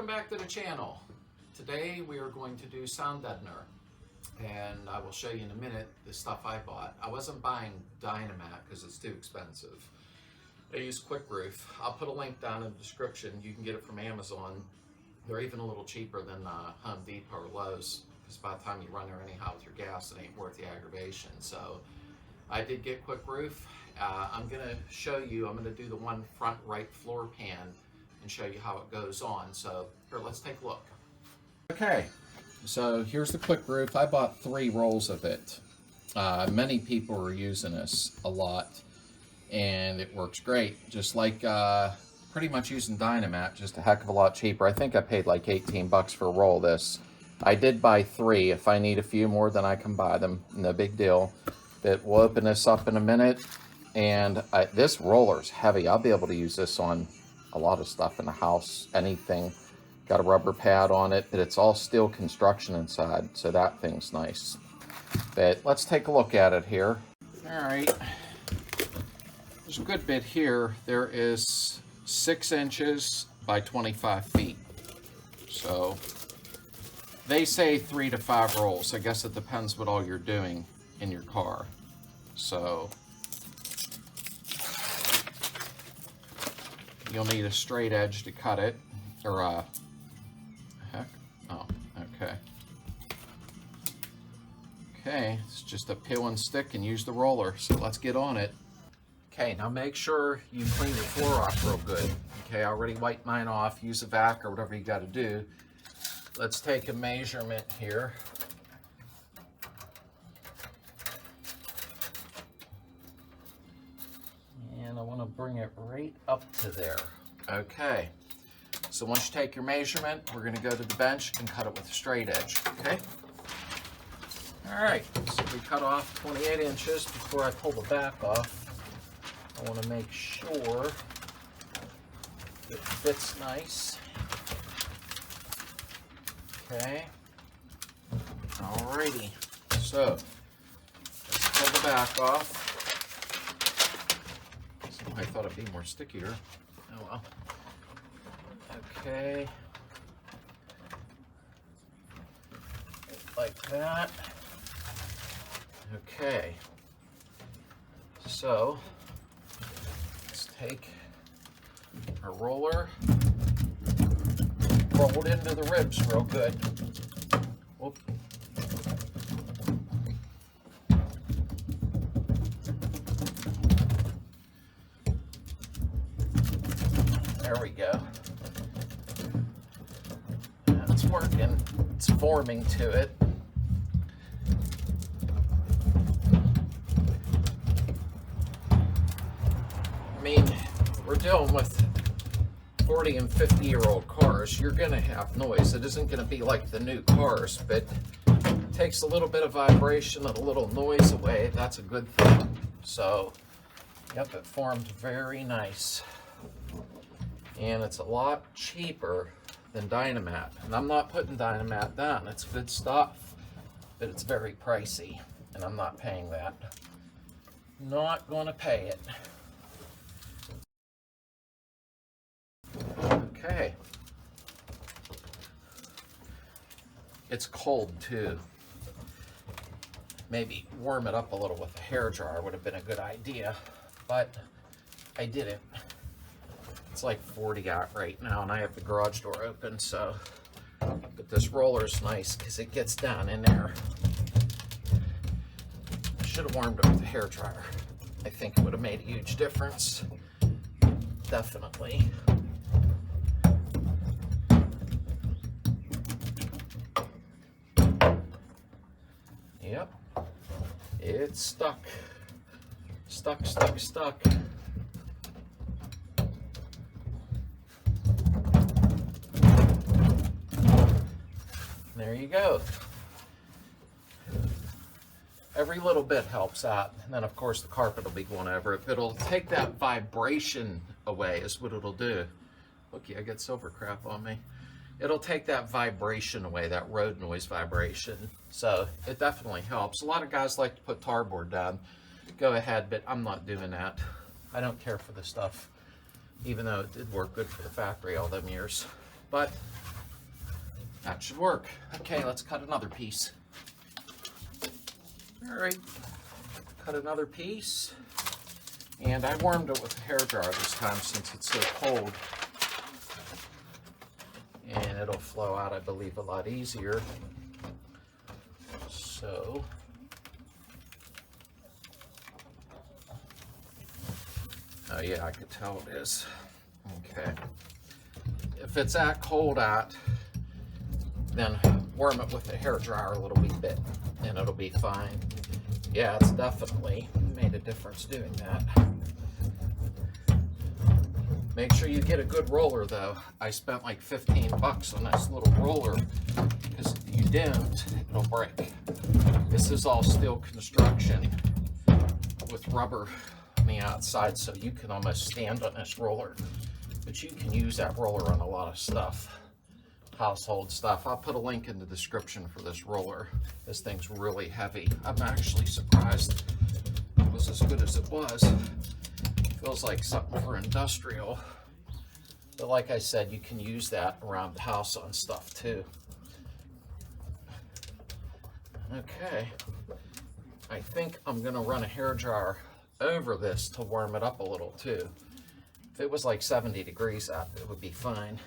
Welcome back to the channel. Today we are going to do sound deadener, and I will show you in a minute the stuff I bought. I wasn't buying Dynamat because it's too expensive. I use Quick Roof. I'll put a link down in the description. You can get it from Amazon. They're even a little cheaper than Home Depot or Lowe's, because by the time you run there anyhow with your gas, it ain't worth the aggravation. So I did get Quick Roof. I'm going to show you, I'm going to do the one front right floor pan and show you how it goes on. So here, let's take a look. Okay, so here's the Quick Roof. I bought 3 rolls of it. Many people are using this a lot, and it works great. Just like pretty much using Dynamat, just a heck of a lot cheaper. I think I paid like 18 bucks for a roll of this. I did buy 3. If I need a few more, then I can buy them. No big deal. But we'll open this up in a minute. And this roller's heavy. I'll be able to use this on a lot of stuff in the house, anything. Got a rubber pad on it, but it's all steel construction inside, so that thing's nice. But let's take a look at it here. All right, there's a good bit here. There is 6 inches by 25 feet. So they say 3 to 5 rolls. I guess it depends what all you're doing in your car. So you'll need a straight edge to cut it, or heck, oh, okay. Okay, it's just a peel and stick and use the roller, so let's get on it. Okay, now make sure you clean your floor off real good. Okay, I already wiped mine off, use a vac or whatever you gotta do. Let's take a measurement here. And I want to bring it right up to there. Okay, so once you take your measurement, we're going to go to the bench and cut it with a straight edge. Okay, all right, so we cut off 28 inches. Before I pull the back off, I want to make sure it fits nice. Okay, all righty, so let's pull the back off. I thought it'd be more stickier. Oh well. Okay. Like that. Okay. So let's take our roller, roll it into the ribs real good. Whoop. There we go. It's working. It's forming to it. I mean, we're dealing with 40 and 50-year-old cars. You're going to have noise. It isn't going to be like the new cars, but it takes a little bit of vibration and a little noise away. That's a good thing. So, yep, it formed very nice. And it's a lot cheaper than Dynamat. And I'm not putting Dynamat down. It's good stuff, but it's very pricey, and I'm not paying that. Not going to pay it. Okay. It's cold too. Maybe warm it up a little with a hairdryer would have been a good idea, but I didn't. It's like 40 out right now, and I have the garage door open, so, but this roller's nice because it gets down in there. I should have warmed it with a hairdryer. I think it would have made a huge difference. Definitely. Yep. It's stuck. Stuck, stuck, stuck. There you go. Every little bit helps out. And then of course the carpet will be going over it, but it'll take that vibration away is what it'll do. Looky, I got silver crap on me. It'll take that vibration away, that road noise vibration. So it definitely helps. A lot of guys like to put tarboard down. Go ahead, but I'm not doing that. I don't care for the stuff, even though it did work good for the factory all them years. But That should work. Okay, let's cut another piece. All right, cut another piece. And I warmed it with a hairdryer this time since it's so cold. And it'll flow out, I believe, a lot easier. So, oh yeah, I could tell it is. Okay. If it's that cold out, then warm it with a hairdryer a little wee bit, and it'll be fine. Yeah, it's definitely made a difference doing that. Make sure you get a good roller though. I spent like 15 bucks on this little roller, because if you don't, it'll break. This is all steel construction with rubber on the outside, so you can almost stand on this roller. But you can use that roller on a lot of stuff, household stuff. I'll put a link in the description for this roller. This thing's really heavy. I'm actually surprised it was as good as it was. Feels like something for industrial. But like I said, you can use that around the house on stuff too. Okay. I think I'm gonna run a hairdryer over this to warm it up a little too. If it was like 70 degrees out, it would be fine.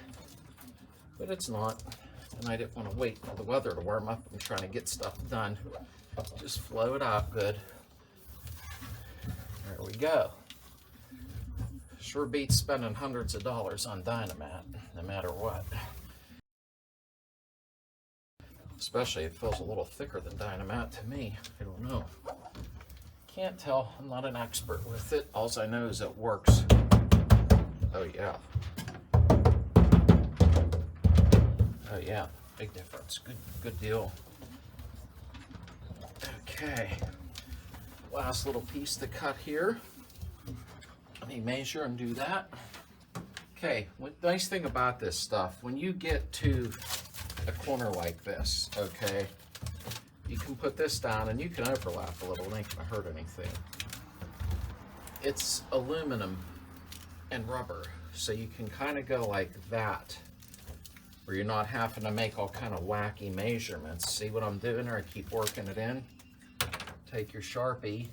But it's not. And I didn't want to wait for the weather to warm up. I'm trying to get stuff done. Just flow it out good. There we go. Sure beats spending hundreds of dollars on Dynamat, no matter what. Especially it feels a little thicker than Dynamat to me. I don't know. Can't tell. I'm not an expert with it. All I know is it works. Oh yeah. Oh yeah, big difference. Good deal. Okay. Last little piece to cut here. Let me measure and do that. Okay, nice thing about this stuff, when you get to a corner like this, okay, you can put this down and you can overlap a little. It ain't gonna hurt anything. It's aluminum and rubber, so you can kind of go like that, where you're not having to make all kind of wacky measurements. See what I'm doing there? I keep working it in. Take your Sharpie,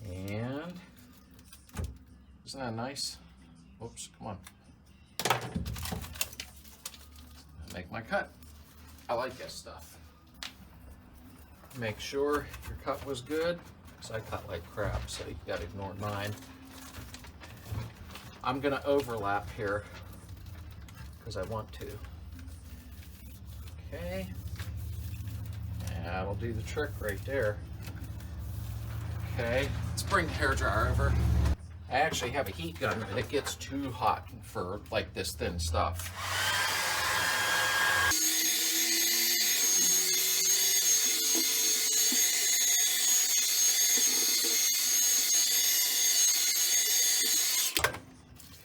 and isn't that nice? Oops, come on. Make my cut. I like this stuff. Make sure your cut was good, because I cut like crap, so you gotta ignore mine. I'm gonna overlap here, because I want to. Okay. And that'll do the trick right there. Okay, let's bring the hairdryer over. I actually have a heat gun, but it gets too hot for like this thin stuff.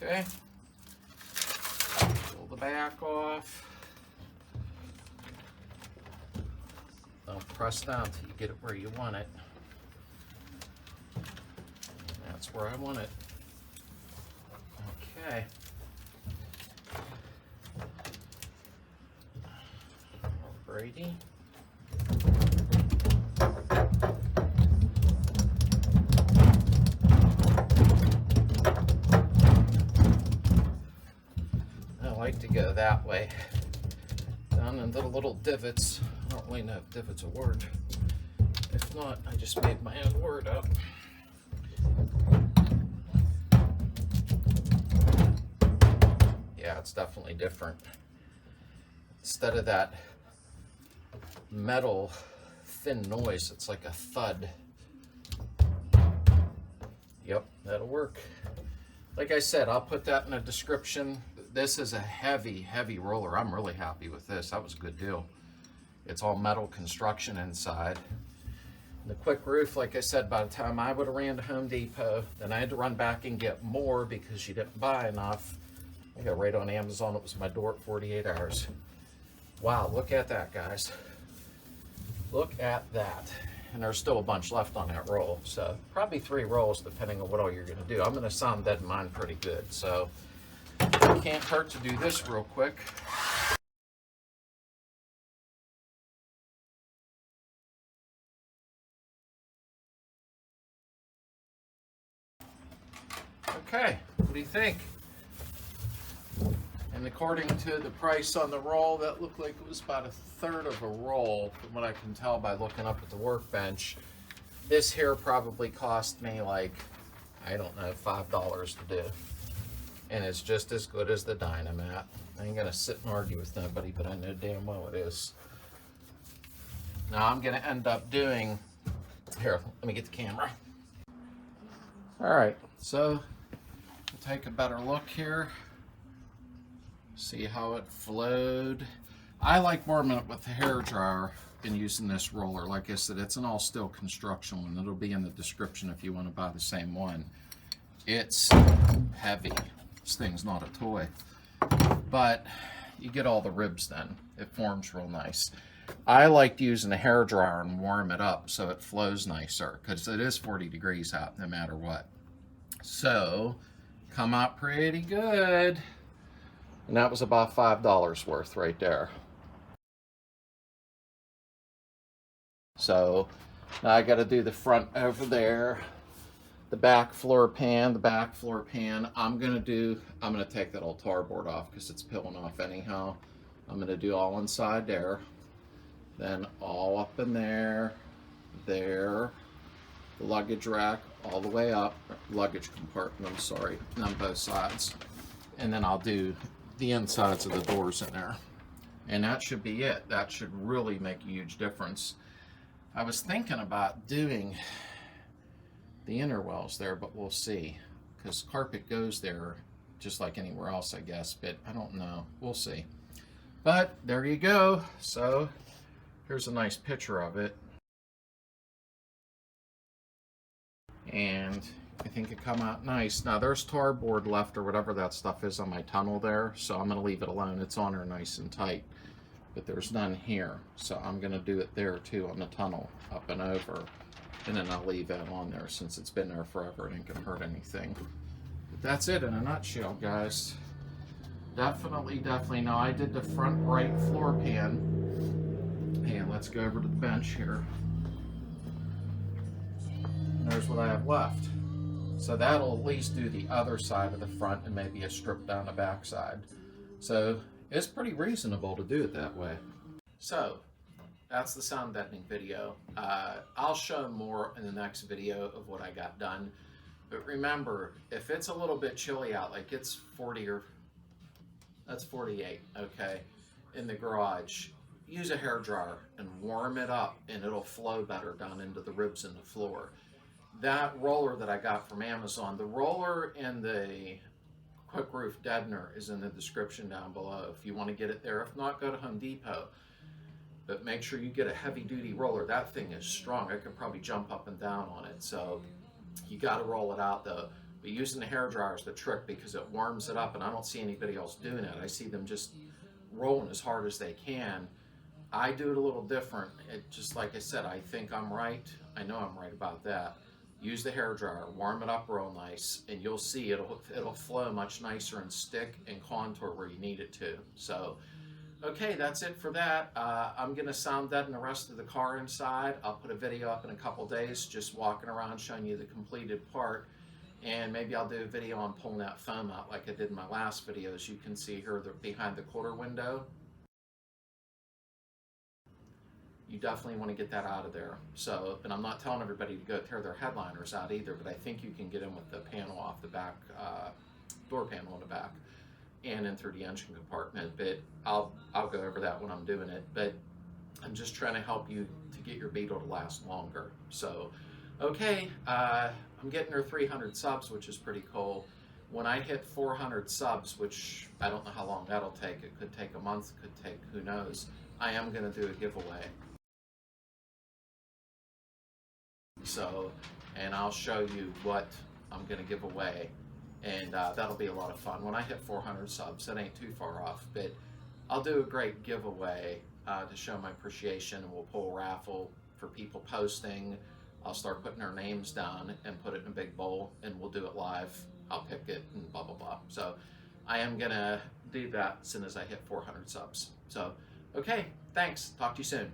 Okay, pull the back off. Don't press down till you get it where you want it. That's where I want it. Okay. Alrighty. I like to go that way. Down into the little divots. I don't really know if divot's a word. If not, I just made my own word up. Yeah, it's definitely different. Instead of that metal thin noise, it's like a thud. Yep, that'll work. Like I said, I'll put that in the description. This is a heavy, heavy roller. I'm really happy with this. That was a good deal. It's all metal construction inside. The quick roof, like I said, by the time I would have ran to Home Depot, then I had to run back and get more because you didn't buy enough. I got right on Amazon. It was my door at 48 hours. Wow, look at that, guys. Look at that. And there's still a bunch left on that roll. So probably 3 rolls depending on what all you're gonna do. I'm gonna sound dead mine pretty good. So it can't hurt to do this real quick. Okay, what do you think? And according to the price on the roll, that looked like it was about 1/3 of a roll from what I can tell by looking up at the workbench. This here probably cost me like, I don't know, $5 to do. And it's just as good as the Dynamat. I ain't gonna sit and argue with nobody, but I know damn well it is. Now I'm gonna end up doing, here, let me get the camera. All right, so we'll take a better look here. See how it flowed. I like warming it with the hair dryer and using this roller. Like I said, it's an all steel construction one. It'll be in the description if you want to buy the same one. It's heavy. This thing's not a toy. But you get all the ribs then. It forms real nice. I like using a hair dryer and warm it up so it flows nicer, because it is 40 degrees out no matter what. So, come out pretty good. And that was about $5 worth right there. So now I got to do the front over there, the back floor pan, I'm going to take that old tar board off because it's peeling off anyhow. I'm going to do all inside there, then all up in there, the luggage rack all the way up, luggage compartment, I'm sorry, on both sides. And then I'll do the insides of the doors in there. And that should be it. That should really make a huge difference. I was thinking about doing the inner wells there, but we'll see. Because carpet goes there just like anywhere else, I guess. But I don't know. We'll see. But there you go. So here's a nice picture of it. And I think it come out nice. Now there's tar board left or whatever that stuff is on my tunnel there, so I'm going to leave it alone. It's on there nice and tight, but there's none here, so I'm going to do it there too on the tunnel, up and over, and then I'll leave that on there since it's been there forever and ain't going to hurt anything. But that's it in a nutshell, guys. Definitely. Now I did the front right floor pan, and let's go over to the bench here. And there's what I have left. So that'll at least do the other side of the front and maybe a strip down the back side. So it's pretty reasonable to do it that way. So that's the sound deadening video. I'll show more in the next video of what I got done. But remember, if it's a little bit chilly out, like it's 40 or that's 48, okay, in the garage, use a hair dryer and warm it up and it'll flow better down into the ribs in the floor. That roller that I got from Amazon, the roller and the quick roof deadener is in the description down below if you want to get it there. If not, go to Home Depot. But make sure you get a heavy duty roller. That thing is strong. I could probably jump up and down on it. So you got to roll it out though. But using the hair dryer is the trick because it warms it up, and I don't see anybody else doing it. I see them just rolling as hard as they can. I do it a little different. It just like I said, I think I'm right. I know I'm right about that. Use the hair dryer, warm it up real nice, and you'll see it'll flow much nicer and stick and contour where you need it to. So, okay, that's it for that. I'm gonna sound deaden the rest of the car inside. I'll put a video up in a couple days, just walking around showing you the completed part, and maybe I'll do a video on pulling that foam out like I did in my last video. As you can see here, behind the quarter window. You definitely want to get that out of there. So, and I'm not telling everybody to go tear their headliners out either, but I think you can get in with the panel off the back, door panel in the back, and in through the engine compartment. But I'll go over that when I'm doing it. But I'm just trying to help you to get your Beetle to last longer. So, okay, I'm getting her 300 subs, which is pretty cool. When I hit 400 subs, which I don't know how long that'll take. It could take a month, could take, who knows. I am going to do a giveaway. So, and I'll show you what I'm going to give away, and that'll be a lot of fun. When I hit 400 subs, that ain't too far off, but I'll do a great giveaway to show my appreciation, and we'll pull a raffle for people posting. I'll start putting their names down and put it in a big bowl, and we'll do it live. I'll pick it and blah, blah, blah. So I am going to do that as soon as I hit 400 subs. So, okay, thanks. Talk to you soon.